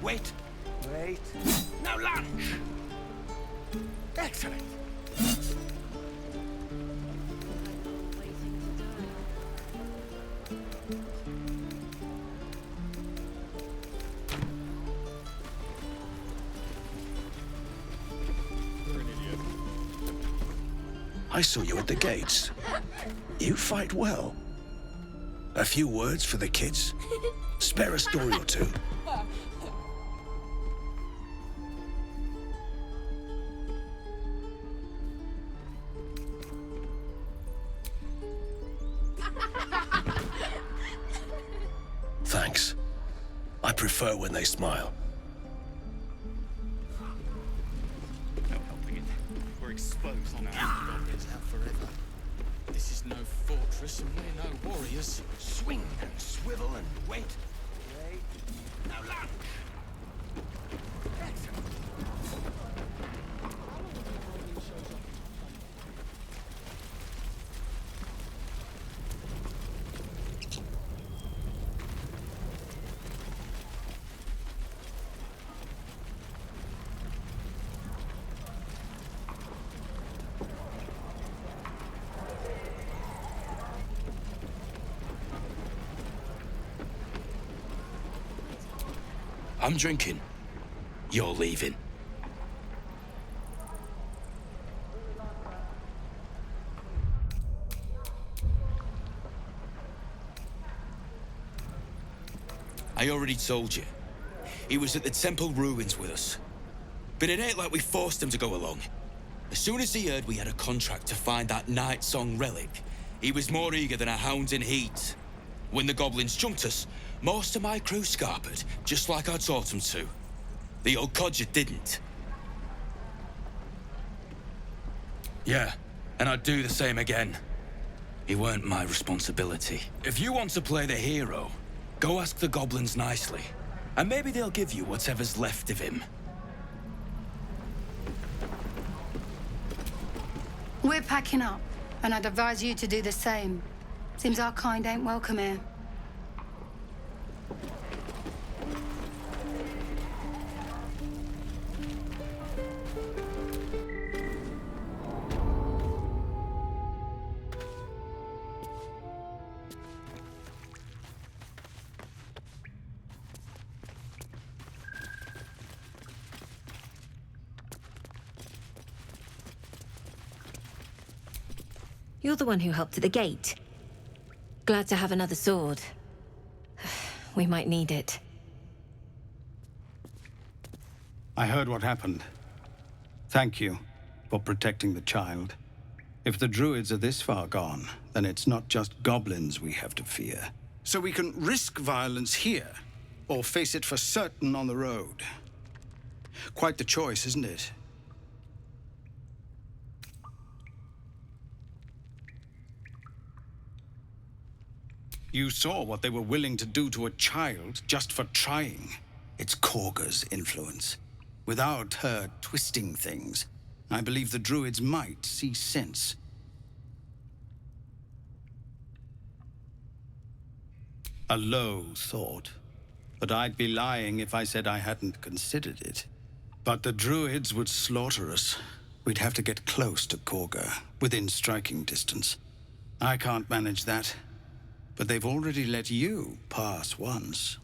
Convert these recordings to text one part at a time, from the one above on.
Wait. Wait. Now lunge! Excellent. I saw you at the gates. You fight well. A few words for the kids? Spare a story or two. Thanks. I prefer when they smile. No helping it. We're exposed now. Goblins out forever. This is no fortress and we're no warriors. Swing and swivel and wait. Wait. Now lunge! Excellent. I'm drinking. You're leaving. I already told you. He was at the temple ruins with us. But it ain't like we forced him to go along. As soon as he heard we had a contract to find that Night Song relic, he was more eager than a hound in heat. When the goblins jumped us, most of my crew scarpered, just like I taught them to. The old codger didn't. Yeah, and I'd do the same again. He weren't my responsibility. If you want to play the hero, go ask the goblins nicely. And maybe they'll give you whatever's left of him. We're packing up, and I'd advise you to do the same. Seems our kind ain't welcome here. You're the one who helped at the gate. Glad to have another sword. We might need it. I heard what happened. Thank you for protecting the child. If the druids are this far gone, then it's not just goblins we have to fear. So we can risk violence here, or face it for certain on the road. Quite the choice, isn't it? You saw what they were willing to do to a child just for trying. It's Korga's influence. Without her twisting things, I believe the druids might see sense. A low thought, but I'd be lying if I said I hadn't considered it. But the druids would slaughter us. We'd have to get close to Korga, within striking distance. I can't manage that. But they've already let you pass once.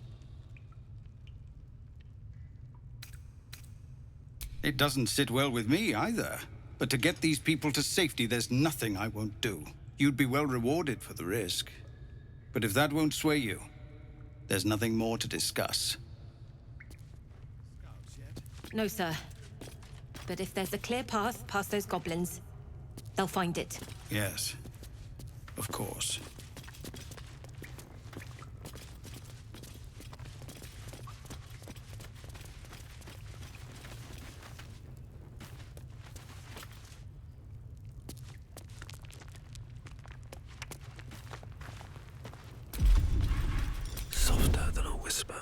It doesn't sit well with me either. But to get these people to safety, there's nothing I won't do. You'd be well rewarded for the risk. But if that won't sway you, there's nothing more to discuss. No, sir. But if there's a clear path past those goblins, they'll find it. Yes, of course. Softer than a whisper.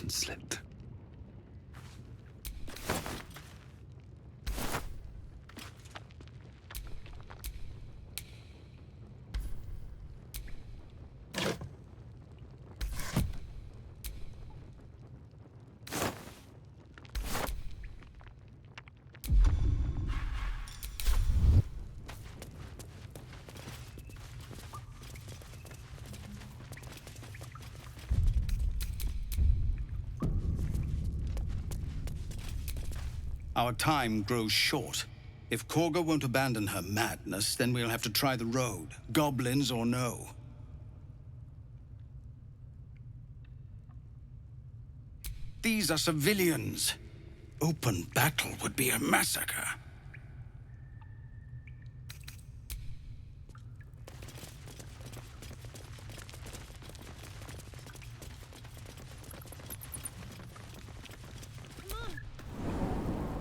haven't slipped. Our time grows short. If Korga won't abandon her madness, then we'll have to try the road, goblins or no. These are civilians. Open battle would be a massacre.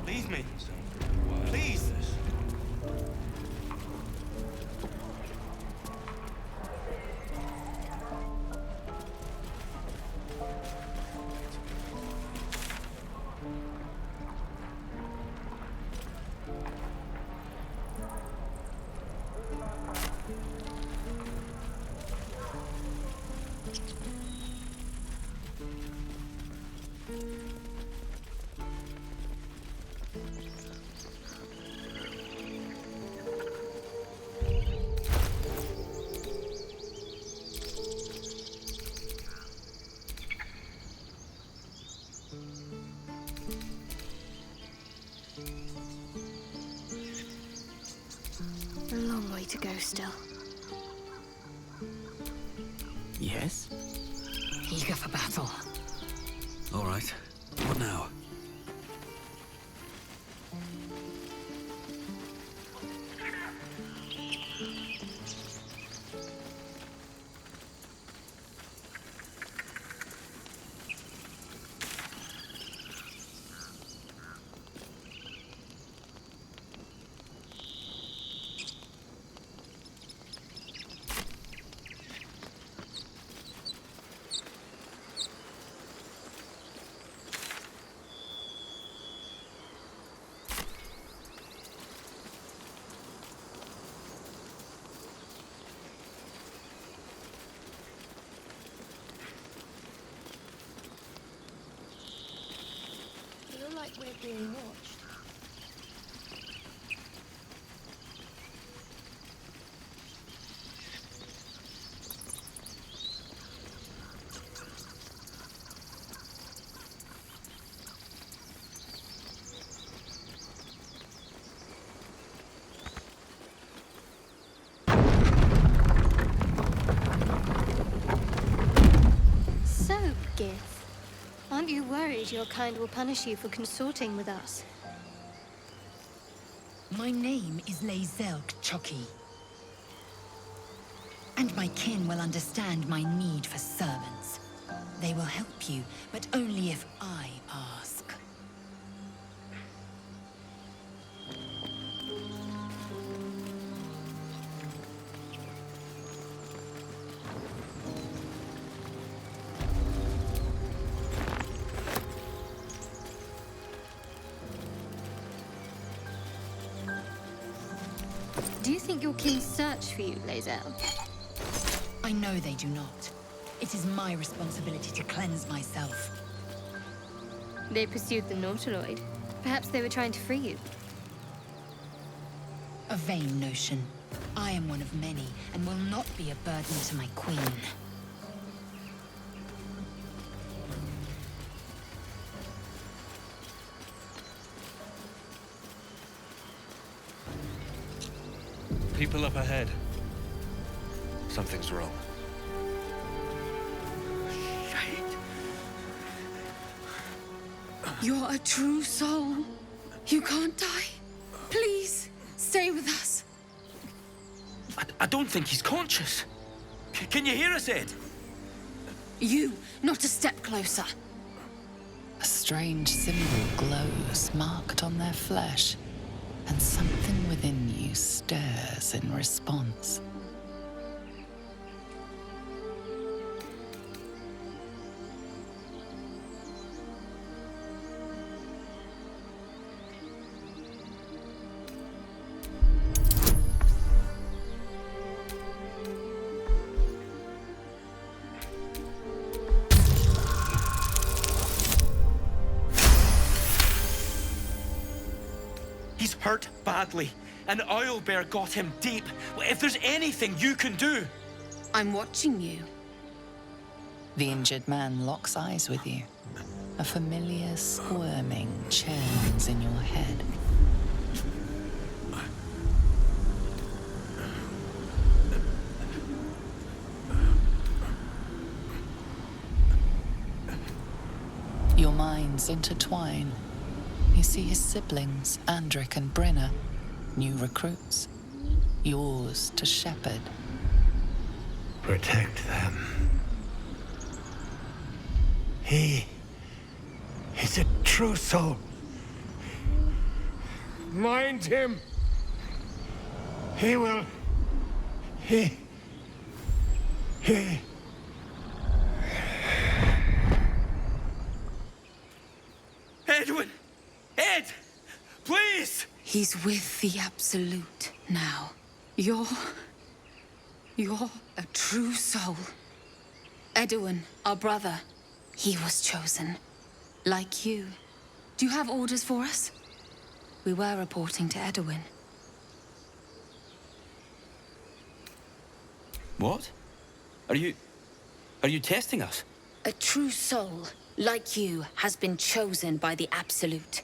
Leave me. Please. A long way to go still. Yes? Eager for battle. All right. What now? Feel like we're being watched. So, Gith, aren't you worried your kind will punish you for consorting with us? My name is Lae'zel Choki. And my kin will understand my need for servants. They will help you, but only if I ask. Do you think your kin search for you, Lae'zel? I know they do not. It is my responsibility to cleanse myself. They pursued the Nautiloid. Perhaps they were trying to free you. A vain notion. I am one of many, and will not be a burden to my queen. People up ahead. Something's wrong. You're a true soul. You can't die. Please, stay with us. I don't think he's conscious. Can you hear us, Ed? You, not a step closer. A strange symbol glows, marked on their flesh, and something within you stirs in response. hurt badly, and Owlbear got him deep. If there's anything you can do... I'm watching you. The injured man locks eyes with you. A familiar squirming churns in your head. Your minds intertwine. You see his siblings, Andric and Brenna, new recruits. Yours to shepherd. Protect them. He's a true soul. Mind him. He will... He... Edwin! Ed! Please! He's with the Absolute now. You're a true soul. Edwin, our brother, he was chosen. Like you. Do you have orders for us? We were reporting to Edwin. What? Are you testing us? A true soul, like you, has been chosen by the Absolute.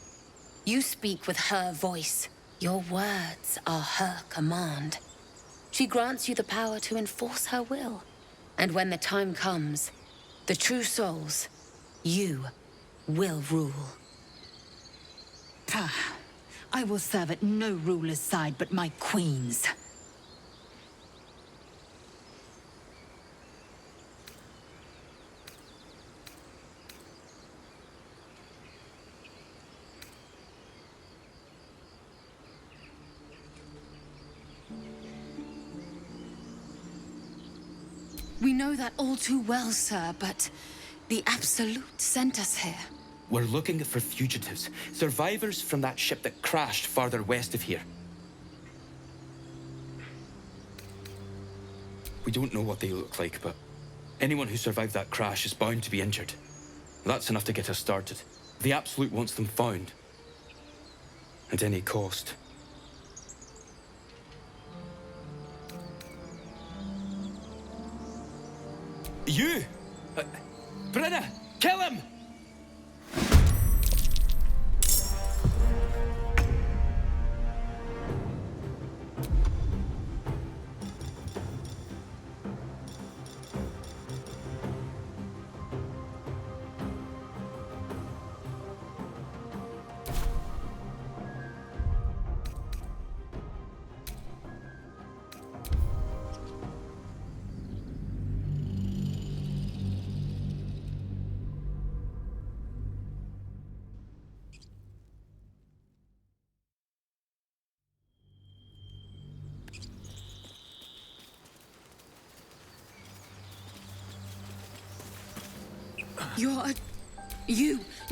You speak with her voice. Your words are her command. She grants you the power to enforce her will. And when the time comes, the true souls, you will rule. I will serve at no ruler's side but my queen's. We know that all too well, sir, but the Absolute sent us here. We're looking for fugitives, survivors from that ship that crashed farther west of here. We don't know what they look like, but anyone who survived that crash is bound to be injured. That's enough to get us started. The Absolute wants them found. At any cost. You! Brenna! Kill him!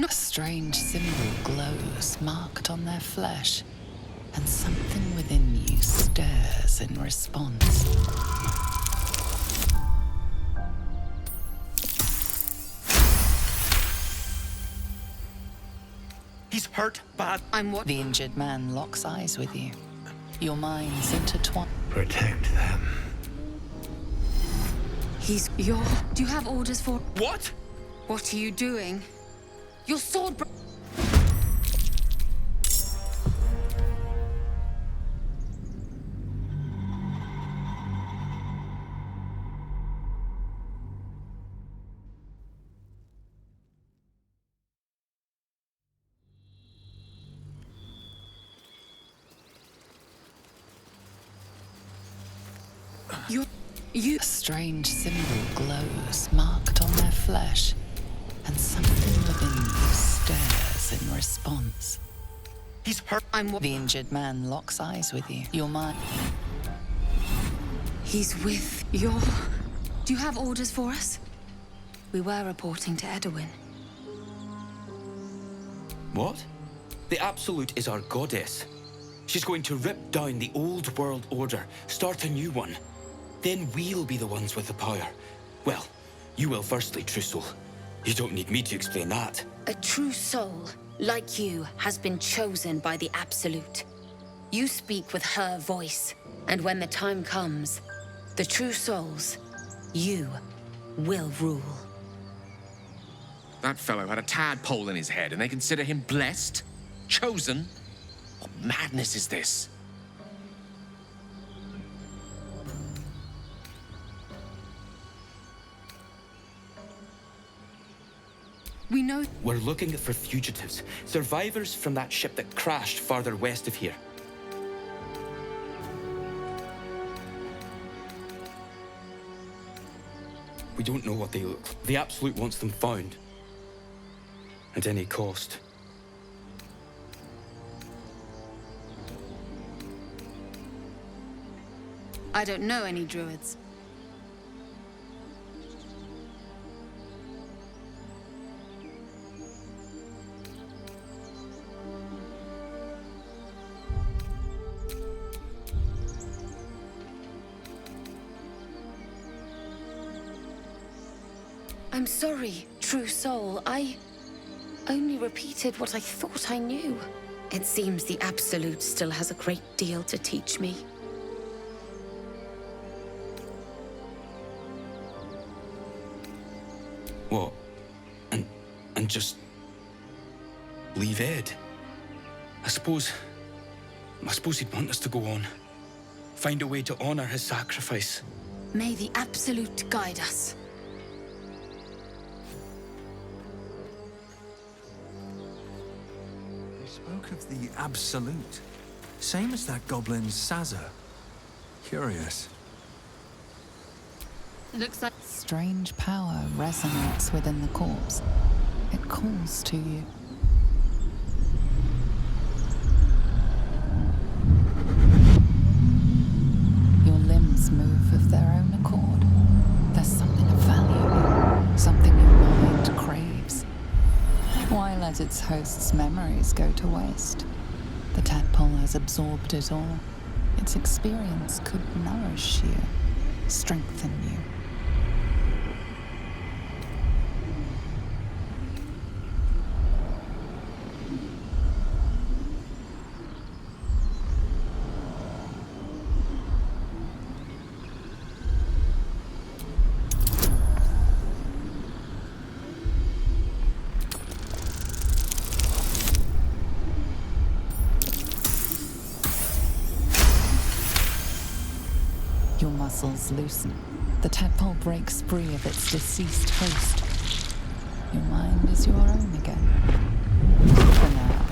A strange symbol glows, marked on their flesh, and something within you stirs in response. He's hurt bad. The injured man locks eyes with you. Your minds intertwine. Protect them. Do you have orders for... What? What are you doing? Your sword... A strange symbol glows, marked on their flesh, and something within you stirs in response. He's hurt. The injured man locks eyes with you. Your mind... Do you have orders for us? We were reporting to Edwin. What? The Absolute is our goddess. She's going to rip down the old world order, start a new one. Then we'll be the ones with the power. Well, you will firstly, true soul. You don't need me to explain that. A true soul, like you, has been chosen by the Absolute. You speak with her voice, and when the time comes, the true souls, you will rule. That fellow had a tadpole in his head, and they consider him blessed? Chosen? What madness is this? We know... We're looking for fugitives, survivors from that ship that crashed farther west of here. We don't know what they look like. The Absolute wants them found. At any cost. I don't know any druids. I'm sorry, true soul. I only repeated what I thought I knew. It seems the Absolute still has a great deal to teach me. What? And just leave Ed? I suppose he'd want us to go on. Find a way to honor his sacrifice. May the Absolute guide us. You spoke of the Absolute. Same as that goblin's Sazza. Curious. Looks like... Strange power resonates within the corpse. It calls to you. Your limbs move of their own accord. There's something of value, something your mind craves. Why let its host's memories go to waste? The tadpole has absorbed it all. Its experience could nourish you, strengthen you. Your muscles loosen. The tadpole breaks free of its deceased host. Your mind is your own again. For now.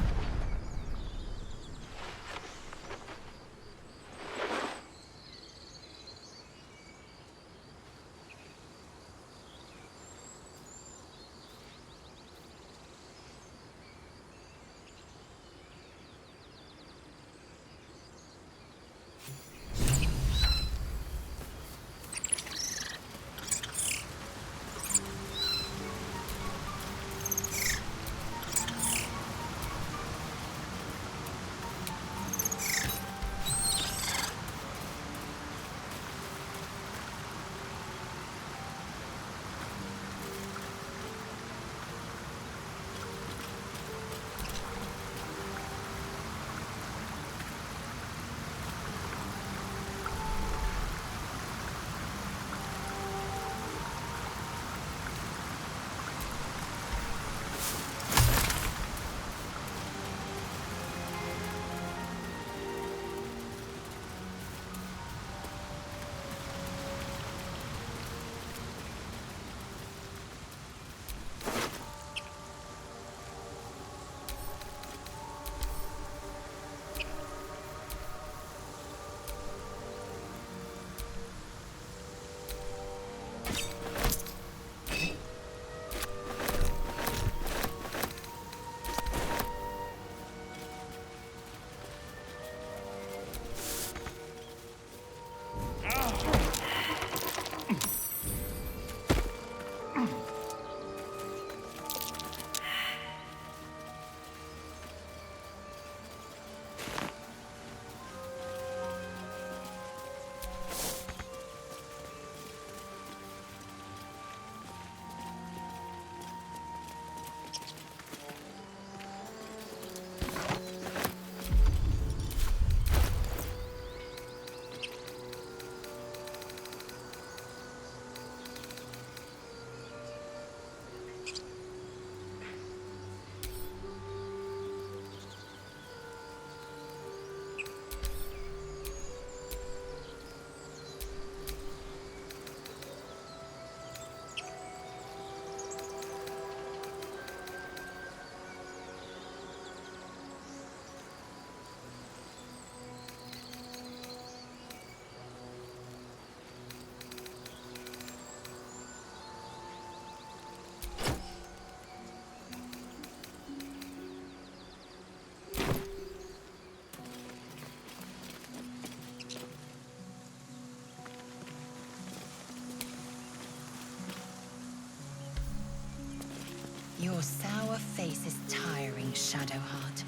Your sour face is tiring, Shadowheart.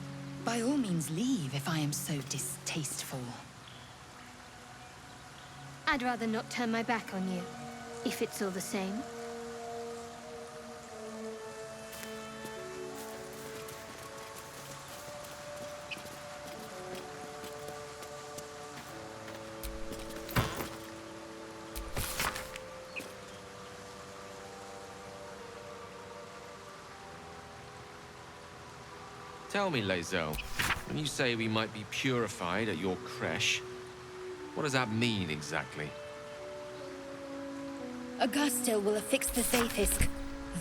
By all means leave if I am so distasteful. I'd rather not turn my back on you, if it's all the same. Tell me, Lae'zel, when you say we might be purified at your creche, what does that mean exactly? Augustil will affix the Zaithisk,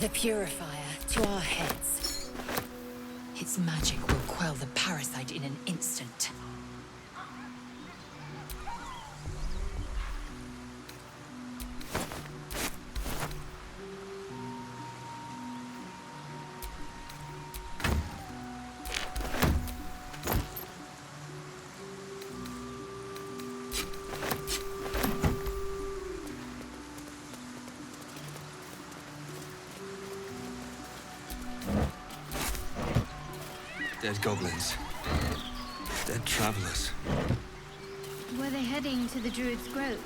the Purifier, to our heads. Its magic will quell the parasite in an instant. Dead goblins. Dead travelers. Were they heading to the Druid's Grove?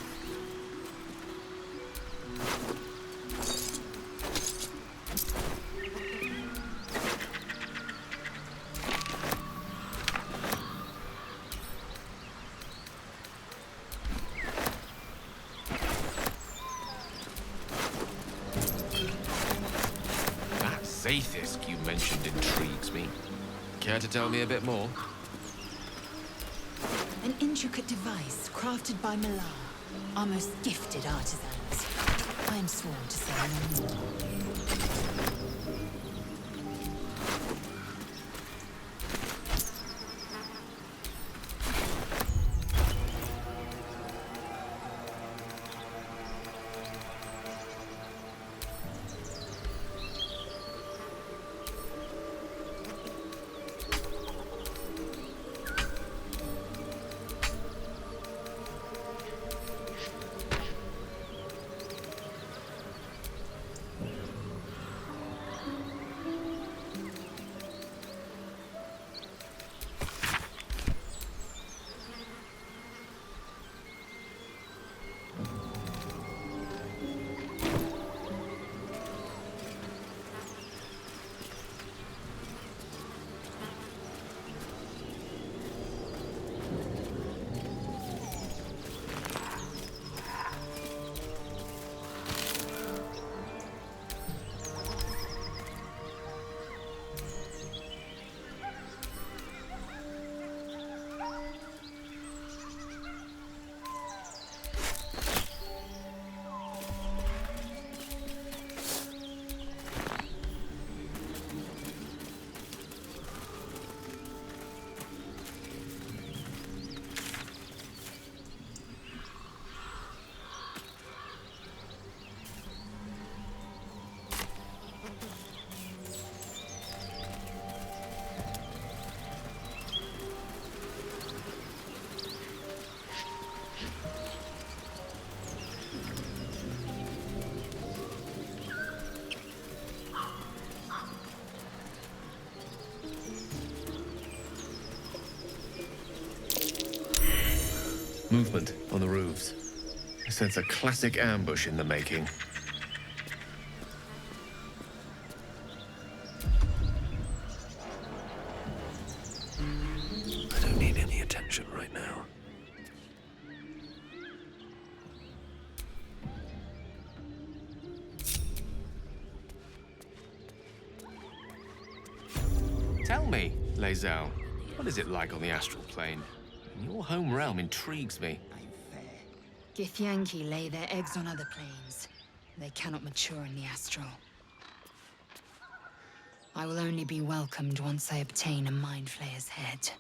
That Zaithisk you mentioned intrigues me. Care to tell me a bit more? An intricate device crafted by Malar, our most gifted artisans. I am sworn to say no more. Movement on the roofs. I sense a classic ambush in the making. I don't need any attention right now. Tell me, Lae'zel, what is it like on the astral plane? Your home realm intrigues me. Githyanki lay their eggs on other planes. They cannot mature in the astral. I will only be welcomed once I obtain a Mind Flayer's head.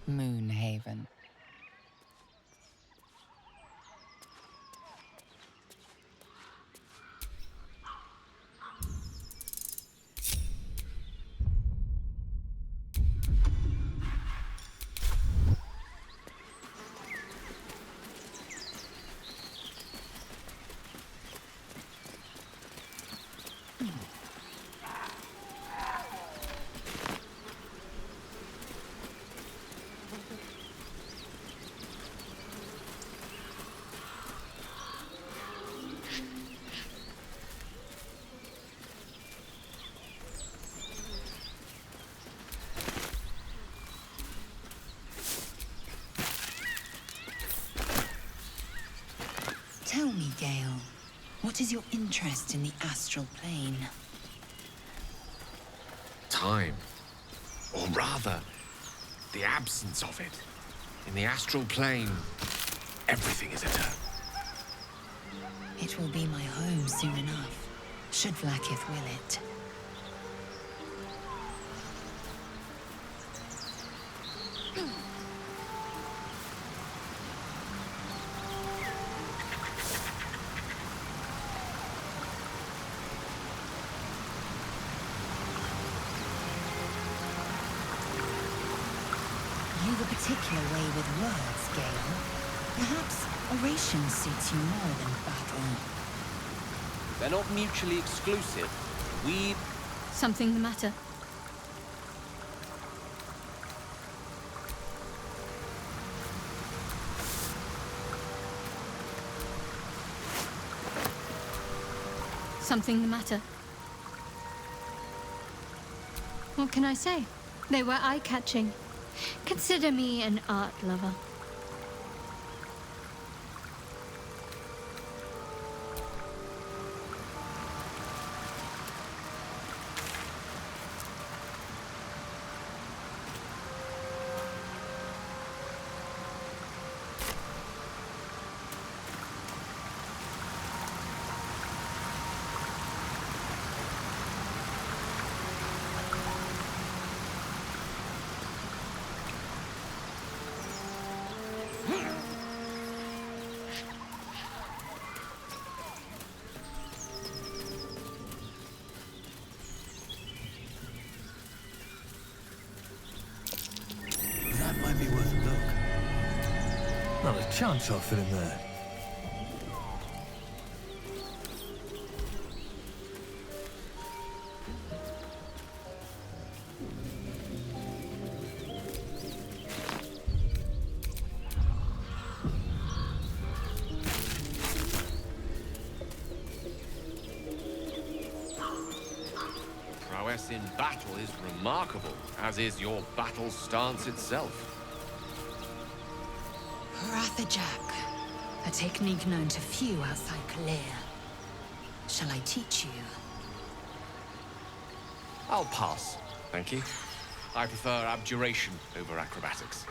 Moonhaven. is your interest in the astral plane? Time. Or rather, the absence of it. In the astral plane, everything is eternal. It will be my home soon enough, should Vlaakith will it. You've a particular way with words, Gale. Perhaps oration suits you more than battle. They're not mutually exclusive. We... Something the matter? Something the matter? What can I say? They were eye-catching. Consider me an art lover. That might be worth a look. Not a chance I'll fit in there. Prowess in battle is remarkable, as is your battle stance itself. Rathajak, a technique known to few outside Kalir. Shall I teach you? I'll pass, thank you. I prefer abjuration over acrobatics.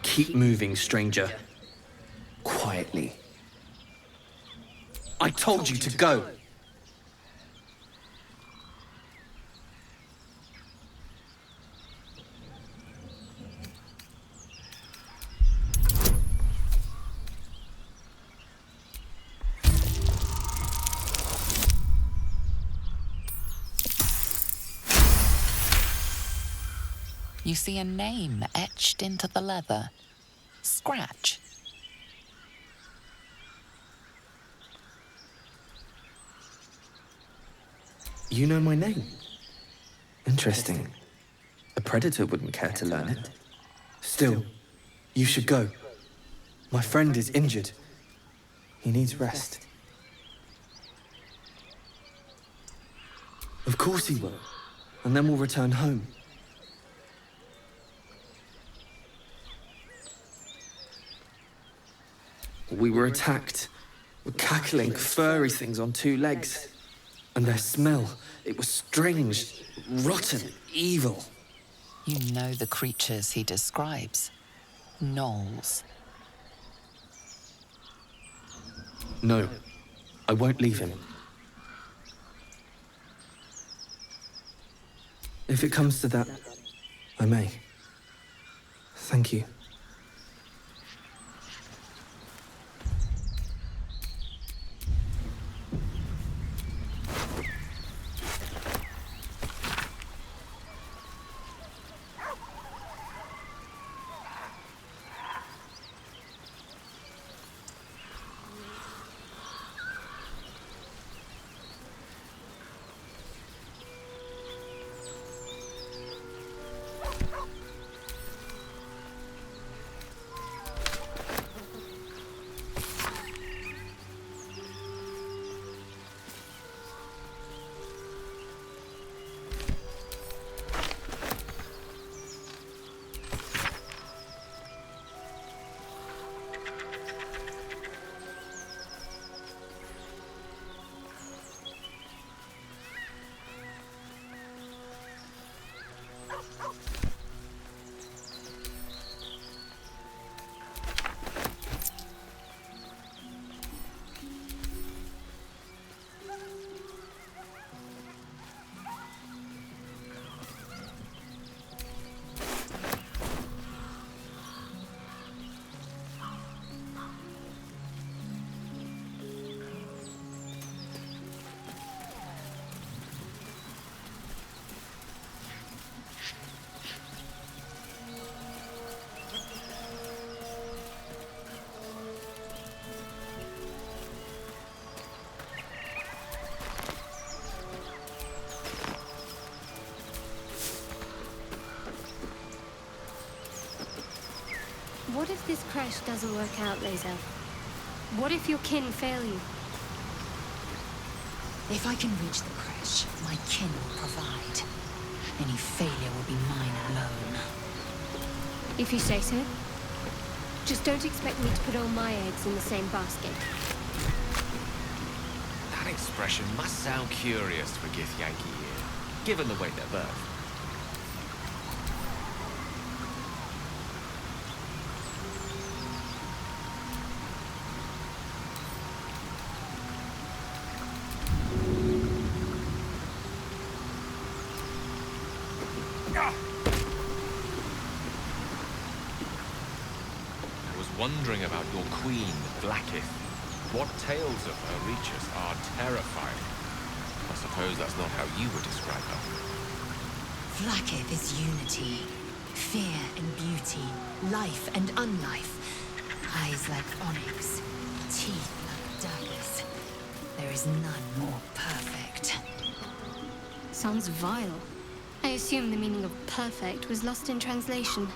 Keep moving, stranger. Quietly. I told you to go! You see a name etched into the leather. Scratch. You know my name? Interesting. A predator wouldn't care to learn it. Still, you should go. My friend is injured. He needs rest. Of course he will. And then we'll return home. We were attacked. With cackling, furry things on two legs. And their smell, it was strange, rotten, evil. You know the creatures he describes. Gnolls. No, I won't leave him. If it comes to that, I may. Thank you. What if this crash doesn't work out, Lae'zel? What if your kin fail you? If I can reach the crash, my kin will provide. Any failure will be mine alone. If you say so. Just don't expect me to put all my eggs in the same basket. That expression must sound curious for Githyanki here, given the way they're birthed. Wondering about your queen, Blackith. What tales of her reach us are terrifying. I suppose that's not how you would describe her. Vlaakith is unity, fear and beauty, life and unlife. Eyes like onyx, teeth like daggers. There is none more perfect. Sounds vile. I assume the meaning of perfect was lost in translation.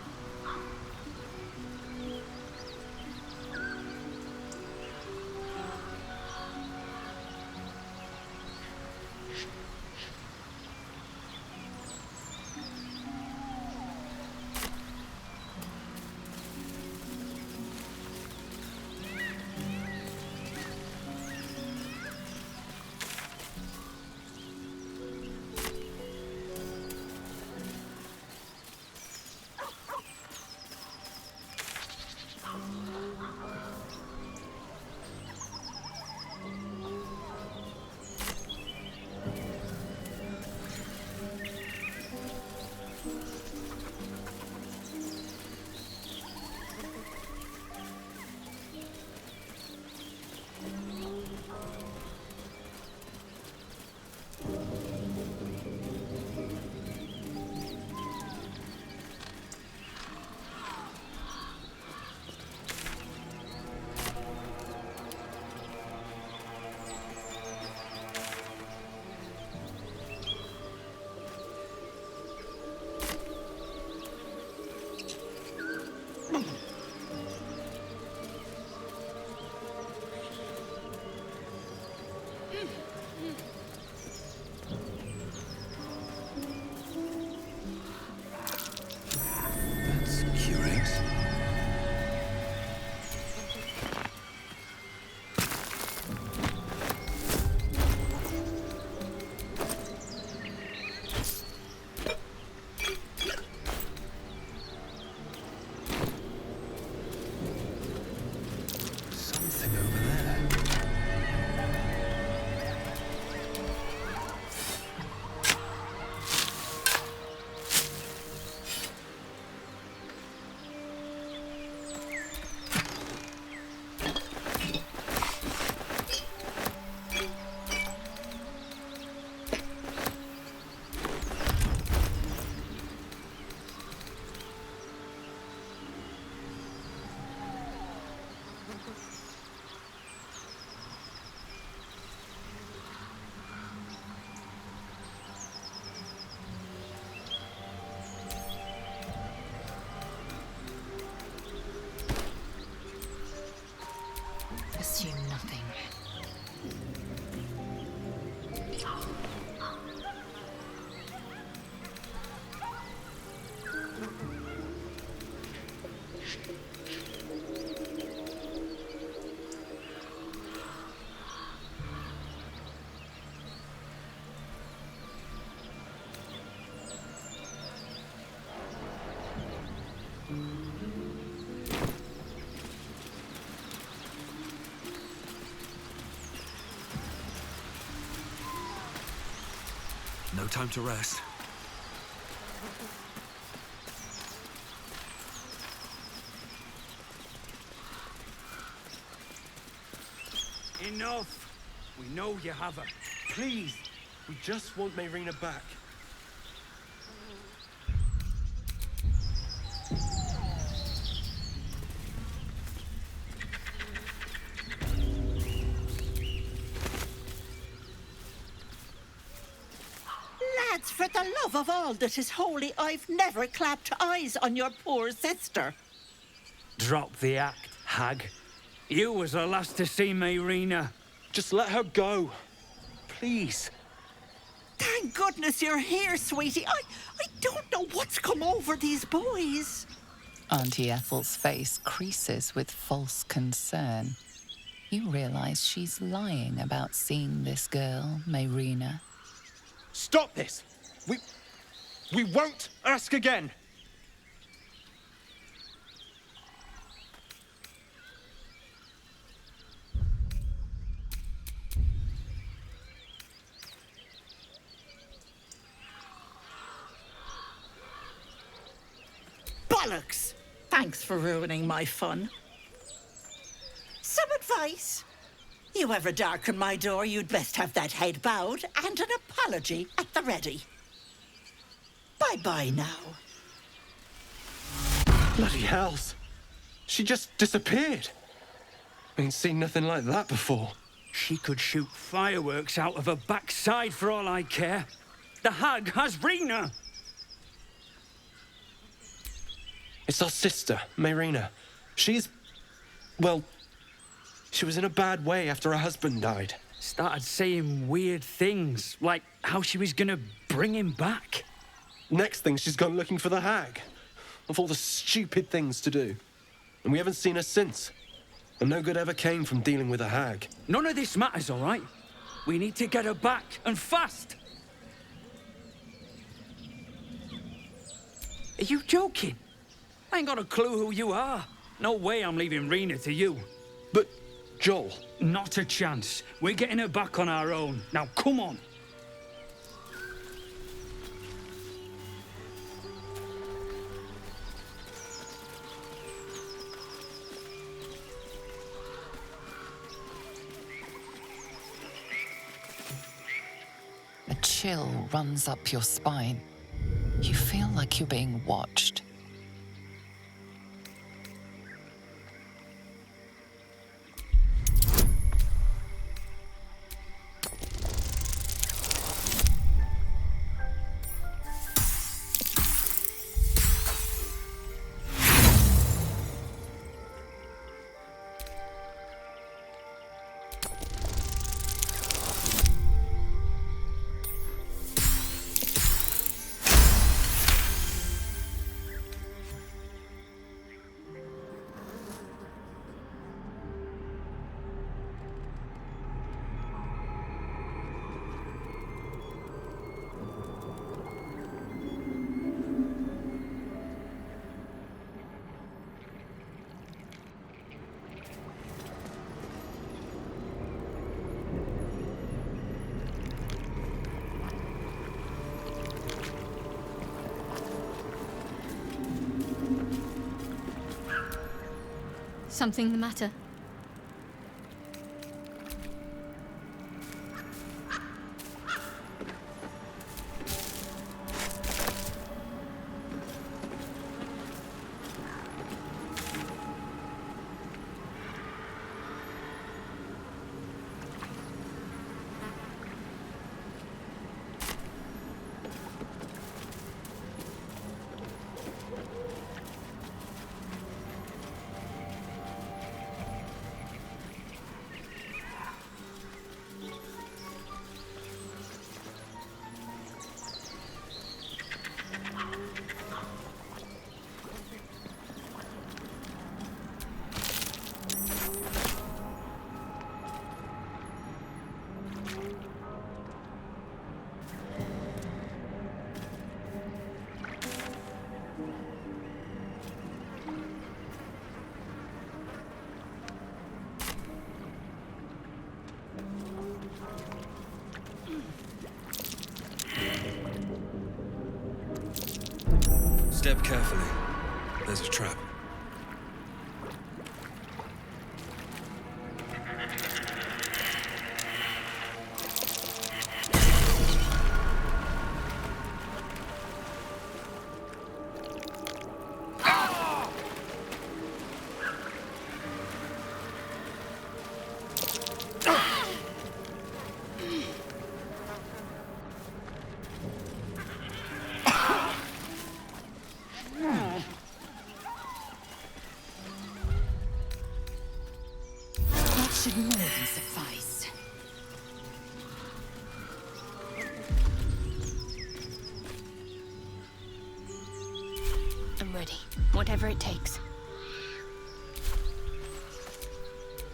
Assume nothing. No time to rest. Enough! We know you have her. Please, we just want Mayrina back. Lads, for the love of all that is holy, I've never clapped eyes on your poor sister. Drop the act, hag. You was the last to see Mayrina. Just let her go. Please. Thank goodness you're here, sweetie. I don't know what's come over these boys. Auntie Ethel's face creases with false concern. You realize she's lying about seeing this girl, Mayrina. Stop this! We won't ask again! Bollocks! Thanks for ruining my fun. Some advice? You ever darken my door, you'd best have that head bowed and an apology at the ready. Bye-bye now. Bloody hells. She just disappeared. Ain't seen nothing like that before. She could shoot fireworks out of her backside for all I care. The hag has Rena. It's our sister, Mayrina. Well, she was in a bad way after her husband died. Started saying weird things, like how she was gonna bring him back. Next thing, she's gone looking for the hag. Of all the stupid things to do. And we haven't seen her since. And no good ever came from dealing with a hag. None of this matters, all right? We need to get her back, and fast! Are you joking? I ain't got a clue who you are. No way I'm leaving Rena to you. But, Joel... Not a chance. We're getting her back on our own. Now, come on. A chill runs up your spine. You feel like you're being watched. Something the matter? Step carefully. There's a trap. ready, whatever it takes.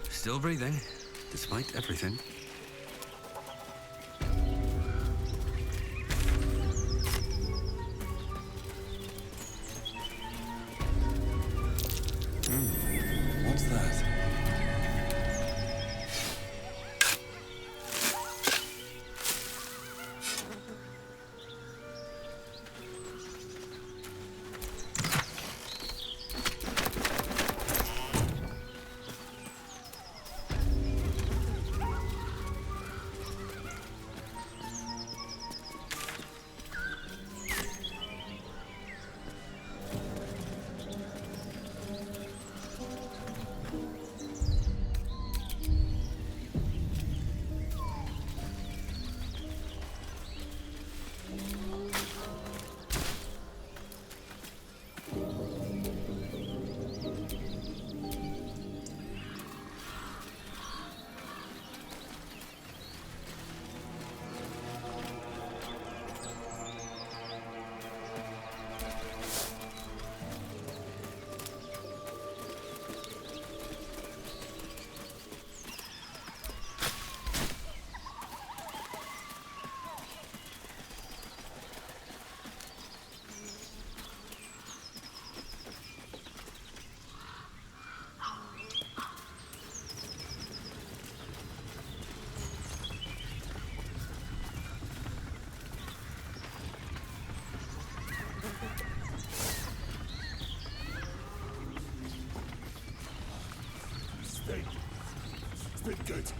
Still breathing, despite everything. What's that? Stay good.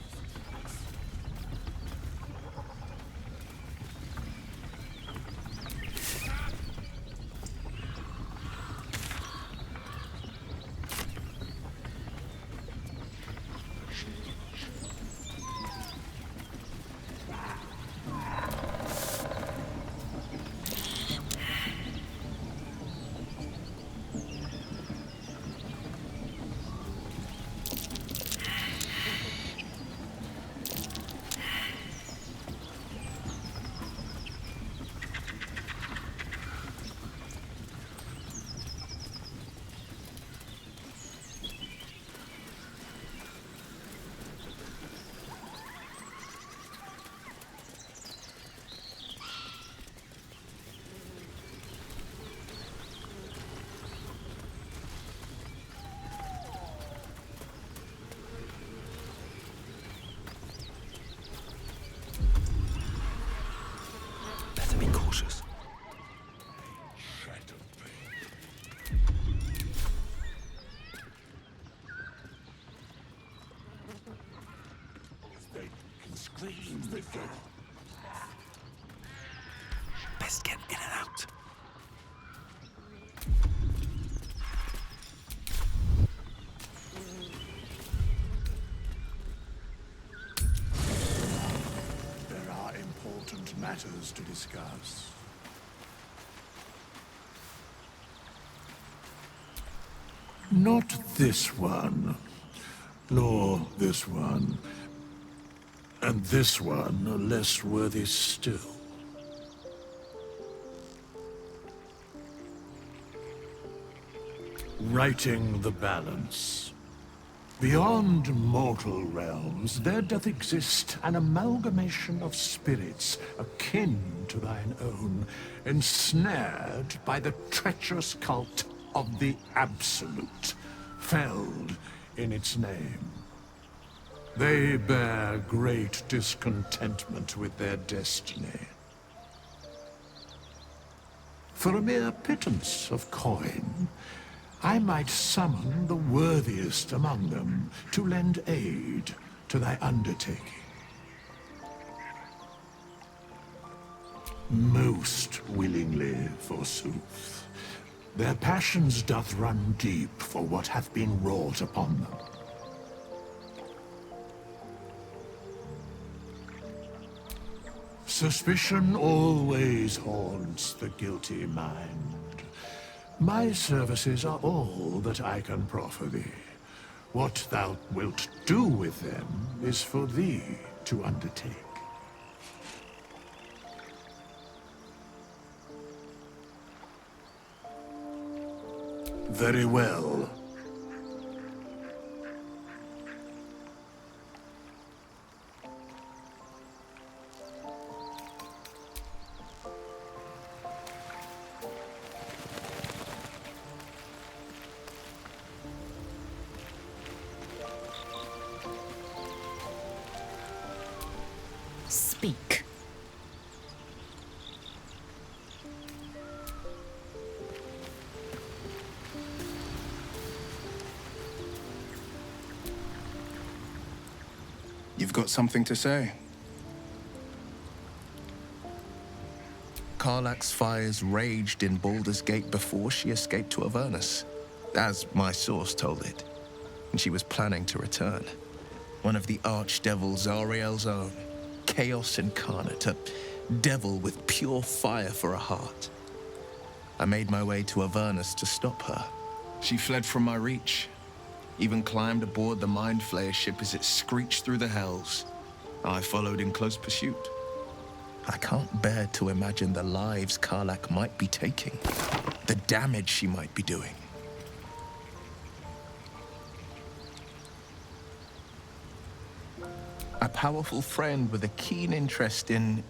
Better be cautious. They can scream. Stay good. Best get in and out. There are important matters to discuss. Not this one, nor this one, and this one are less worthy still. Righting the balance. Beyond mortal realms, there doth exist an amalgamation of spirits akin to thine own, ensnared by the treacherous cult of the Absolute, felled in its name. They bear great discontentment with their destiny. For a mere pittance of coin, I might summon the worthiest among them to lend aid to thy undertaking. Most willingly, forsooth. Their passions doth run deep for what hath been wrought upon them. Suspicion always haunts the guilty mind. My services are all that I can proffer thee. What thou wilt do with them is for thee to undertake. Very well. Speak. You've got something to say? Karlach's fires raged in Baldur's Gate before she escaped to Avernus, as my source told it, and she was planning to return. One of the archdevils Zariel's own, chaos incarnate, a devil with pure fire for a heart. I made my way to Avernus to stop her. She fled from my reach, even climbed aboard the Mind Flayer ship as it screeched through the hells. I followed in close pursuit. I can't bear to imagine the lives Karlach might be taking, the damage she might be doing. A powerful friend with a keen interest in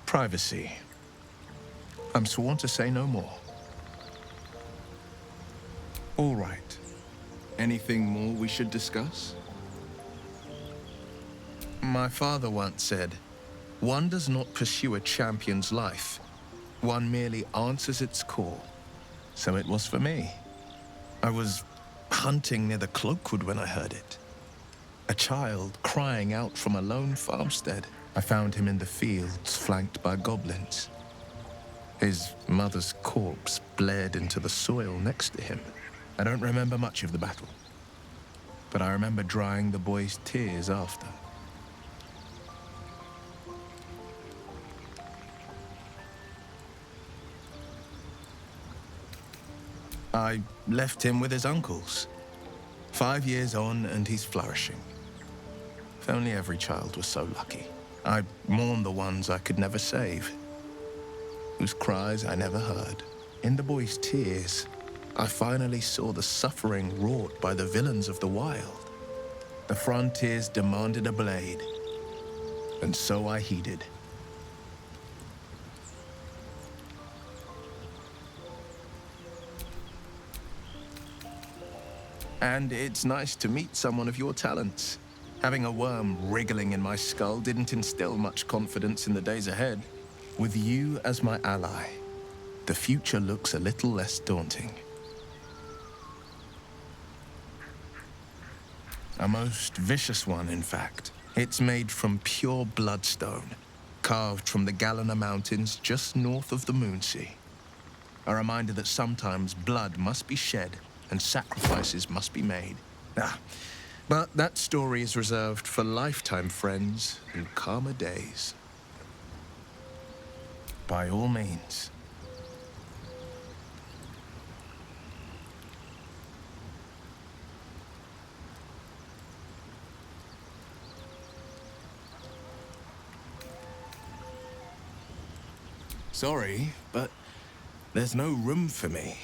privacy. I'm sworn to say no more. All right. Anything more we should discuss? My father once said, one does not pursue a champion's life. One merely answers its call. So it was for me. I was hunting near the Cloakwood when I heard it. A child crying out from a lone farmstead. I found him in the fields, flanked by goblins. His mother's corpse bled into the soil next to him. I don't remember much of the battle, but I remember drying the boy's tears after. I left him with his uncles. 5 years on, and he's flourishing. If only every child was so lucky. I mourn the ones I could never save, whose cries I never heard. In the boy's tears, I finally saw the suffering wrought by the villains of the wild. The frontiers demanded a blade, and so I heeded. And it's nice to meet someone of your talents. Having a worm wriggling in my skull didn't instill much confidence in the days ahead. With you as my ally, the future looks a little less daunting. A most vicious one, in fact. It's made from pure bloodstone, carved from the Galena Mountains just north of the Moonsea. A reminder that sometimes blood must be shed and sacrifices must be made. But that story is reserved for lifetime friends and calmer days. By all means. Sorry, but there's no room for me.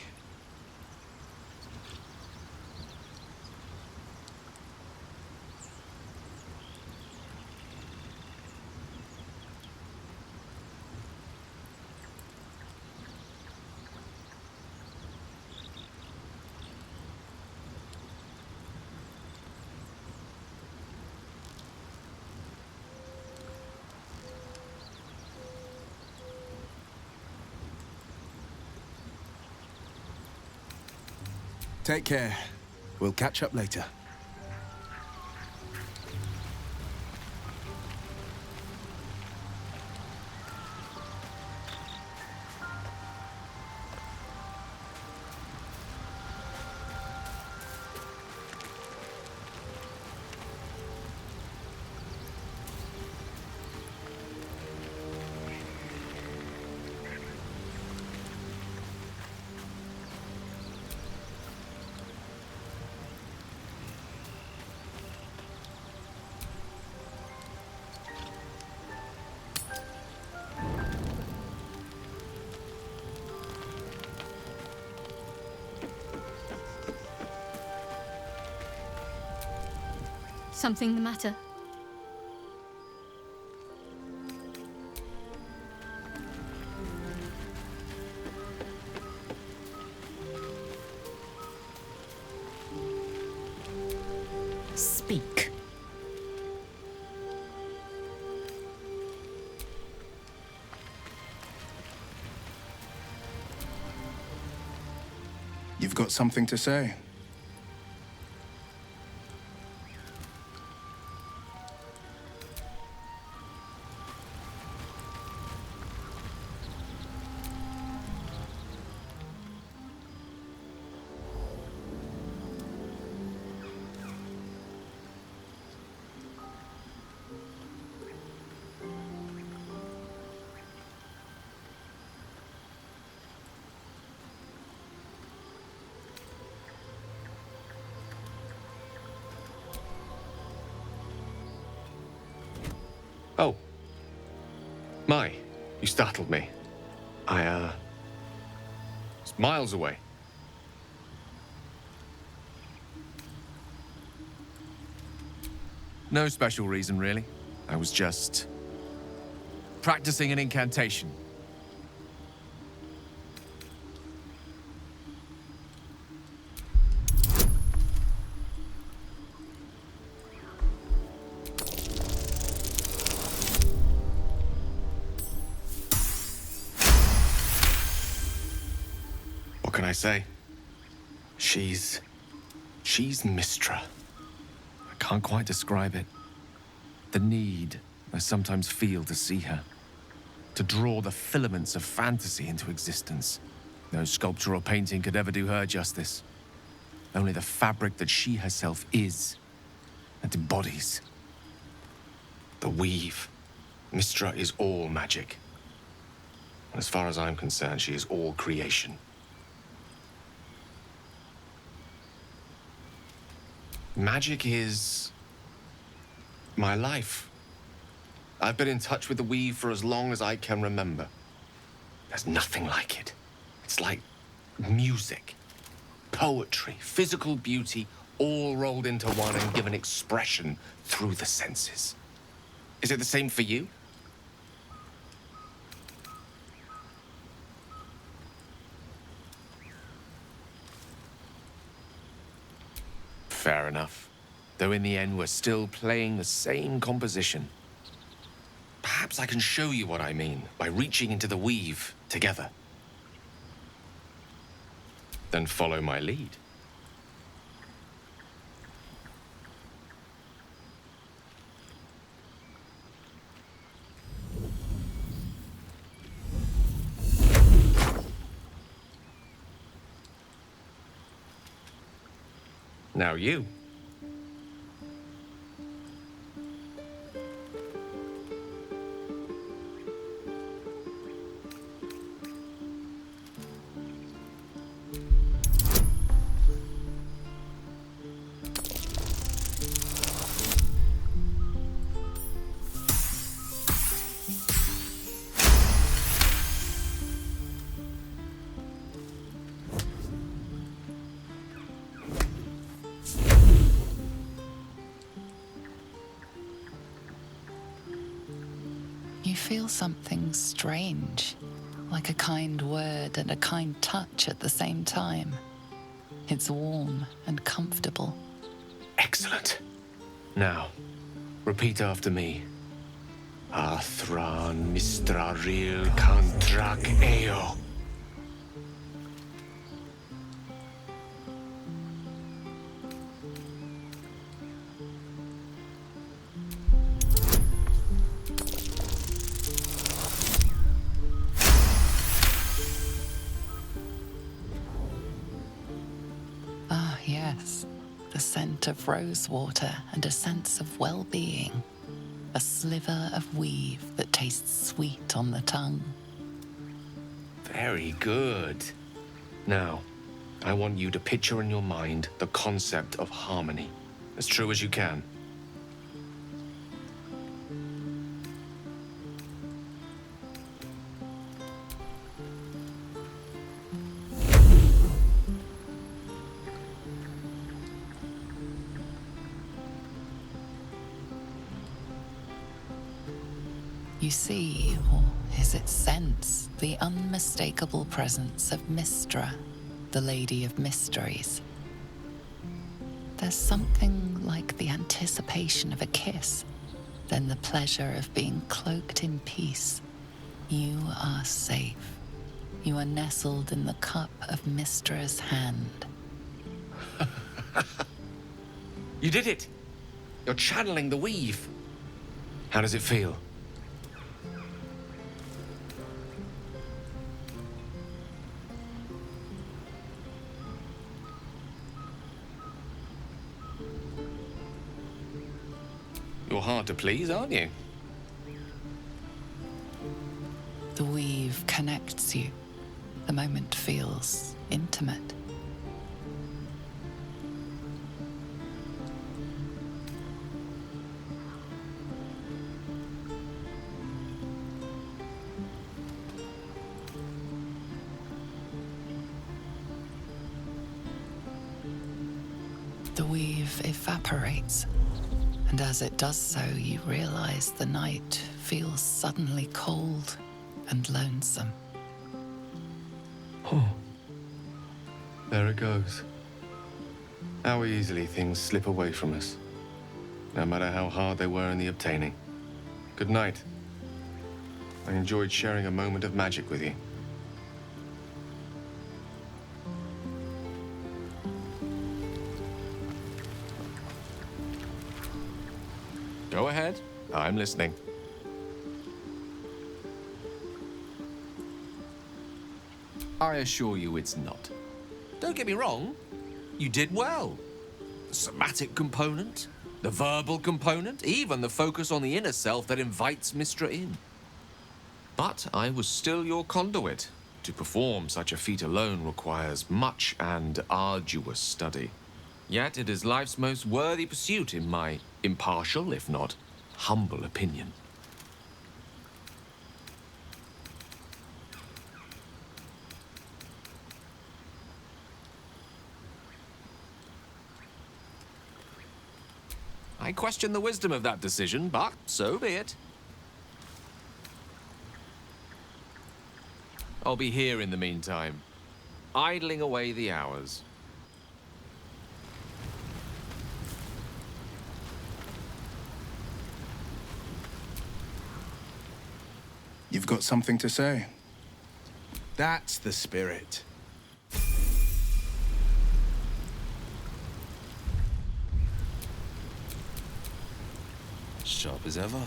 Take care. We'll catch up later. Something the matter? Speak. You've got something to say. Oh. My, you startled me. It's miles away. No special reason, really. I was just practicing an incantation. What can I say? She's Mistra. I can't quite describe it. The need I sometimes feel to see her. To draw the filaments of fantasy into existence. No sculpture or painting could ever do her justice. Only the fabric that she herself is and embodies. The weave. Mistra is all magic. As far as I'm concerned, she is all creation. Magic is my life. I've been in touch with the weave for as long as I can remember. There's nothing like it. It's like music, poetry, physical beauty, all rolled into one and given expression through the senses. Is it the same for you? Fair enough. Though in the end, we're still playing the same composition. Perhaps I can show you what I mean by reaching into the weave together. Then follow my lead. Now you. You feel something strange, like a kind word and a kind touch at the same time. It's warm and comfortable. Excellent. Now, repeat after me. Athran mistraril kantrak eo. Ah, yes. The scent of rosewater and a sense of well-being. A sliver of weave that tastes sweet on the tongue. Very good. Now, I want you to picture in your mind the concept of harmony, as true as you can. You see, or is it sense, the unmistakable presence of Mystra, the Lady of Mysteries. There's something like the anticipation of a kiss, then the pleasure of being cloaked in peace. You are safe. You are nestled in the cup of Mystra's hand. You did it! You're channeling the weave. How does it feel? You're hard to please, aren't you? The weave connects you. The moment feels intimate. The weave evaporates, and as it does so, you realize the night feels suddenly cold and lonesome. Oh. There it goes. How easily things slip away from us, no matter how hard they were in the obtaining. Good night. I enjoyed sharing a moment of magic with you. Go ahead. I'm listening. I assure you it's not. Don't get me wrong. You did well. The somatic component, the verbal component, even the focus on the inner self that invites Mystra in. But I was still your conduit. To perform such a feat alone requires much and arduous study. Yet it is life's most worthy pursuit in my impartial, if not humble opinion. I question the wisdom of that decision, but so be it. I'll be here in the meantime, idling away the hours. You've got something to say? That's the spirit. Sharp as ever.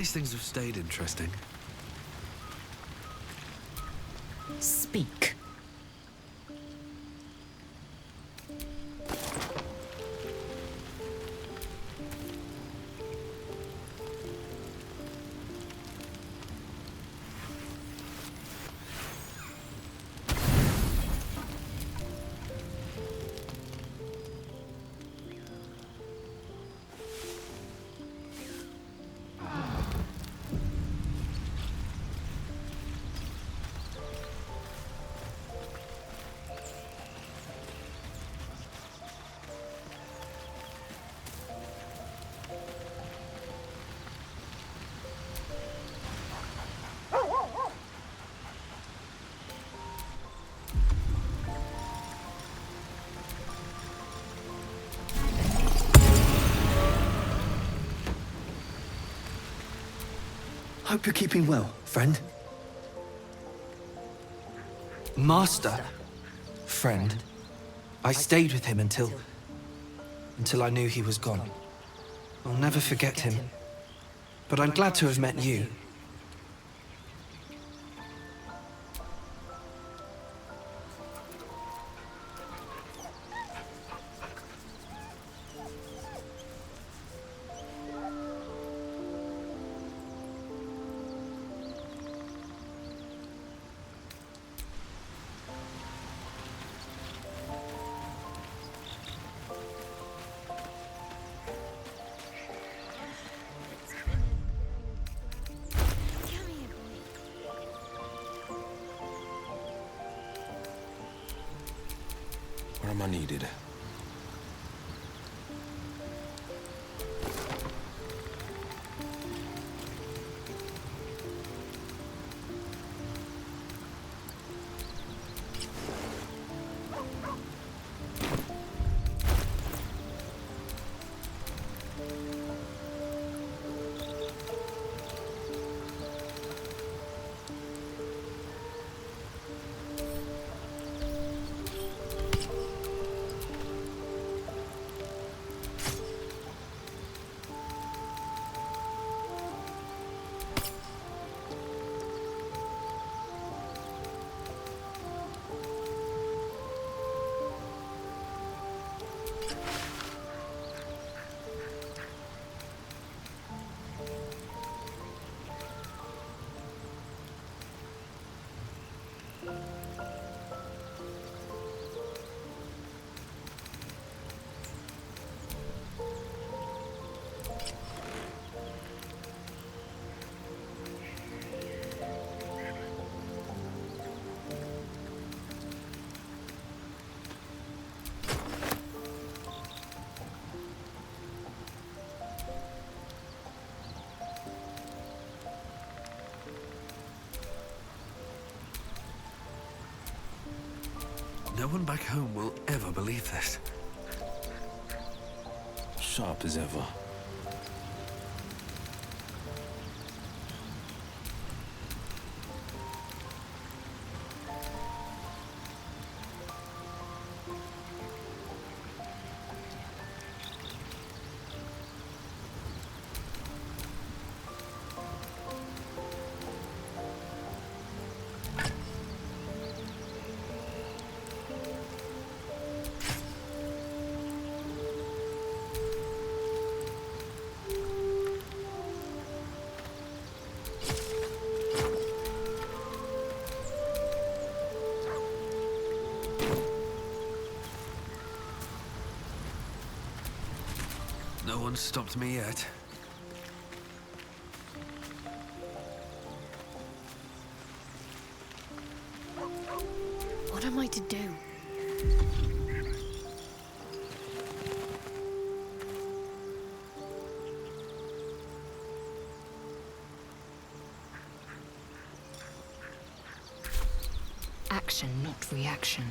least things have stayed interesting. Speak. Hope you're keeping well, friend. Master. Friend. I stayed with him until I knew he was gone. I'll never forget him. But I'm glad to have met you. Where am I needed? No one back home will ever believe this. Sharp as ever. No one's stopped me yet. What am I to do? Action, not reaction.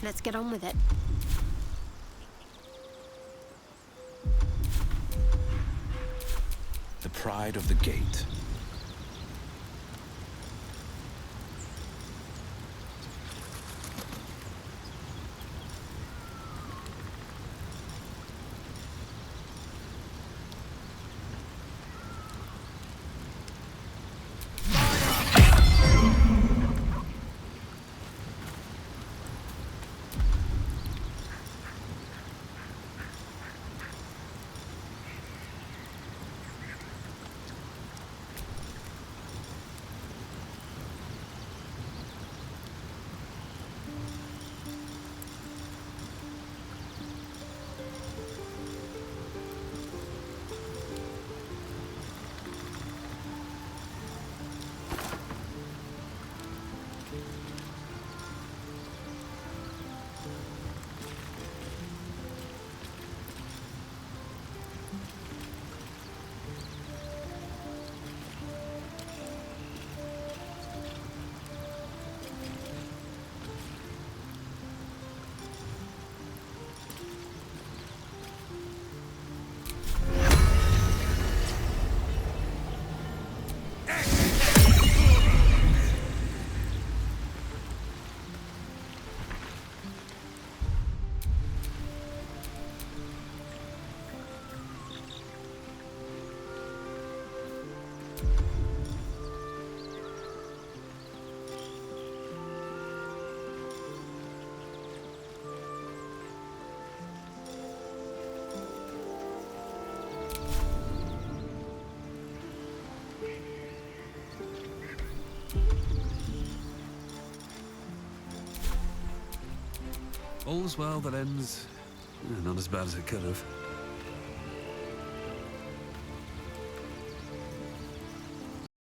Let's get on with it. The pride of the gate. All's well that ends not as bad as it could have.